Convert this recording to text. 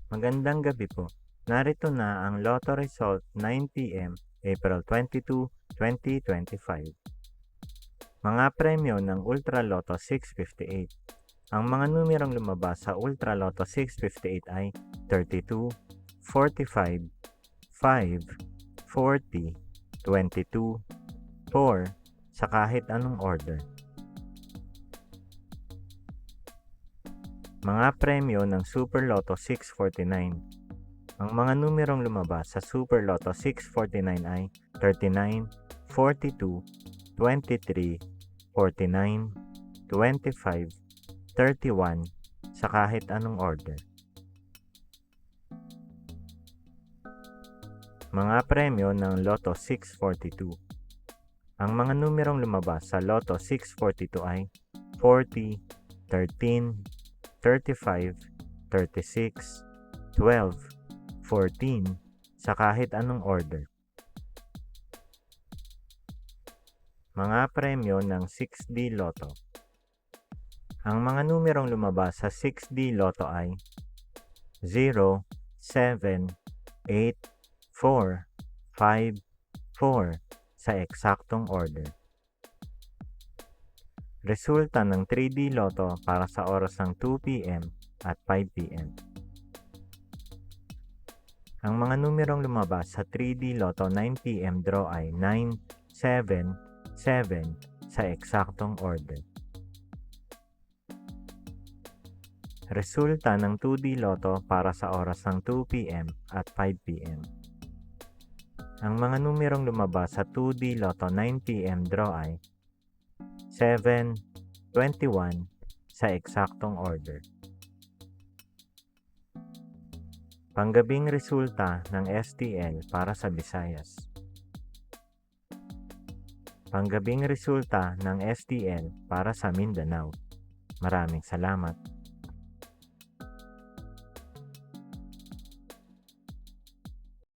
Magandang gabi po. Narito na ang Lotto result 9 p.m. April 22, 2025. Mga premyo ng Ultra Lotto 658. Ang mga numerong lumabas sa Ultra Lotto 658 ay 32, 45, 5, 40, 22, 4 sa kahit anong order. Mga premyo ng Super Lotto 649. Ang mga numerong lumabas sa Super Lotto 649 ay 39, 42, 23, 49, 25, 31 sa kahit anong order. Mga premyo ng Lotto 642. Ang mga numerong lumabas sa Lotto 642 ay 40, 13, 35, 36, 12, 14 sa kahit anong order. Mga premyo ng 6D Lotto. Ang mga numerong lumabas sa 6D Lotto ay 0, 7, 8, 4, 5, 4 sa eksaktong order. Resulta ng 3D Lotto para sa oras ng 2 p.m. at 5 p.m. Ang mga numerong lumabas sa 3D Lotto 9 p.m. draw ay 9, 7, 7 sa eksaktong order. Resulta ng 2D Lotto para sa oras ng 2 p.m. at 5 p.m. Ang mga numerong lumabas sa 2D Lotto 9 p.m. draw ay 7, 21 sa eksaktong order. Panggabing resulta ng STL para sa Visayas. Panggabing resulta ng STL para sa Mindanao. Maraming salamat.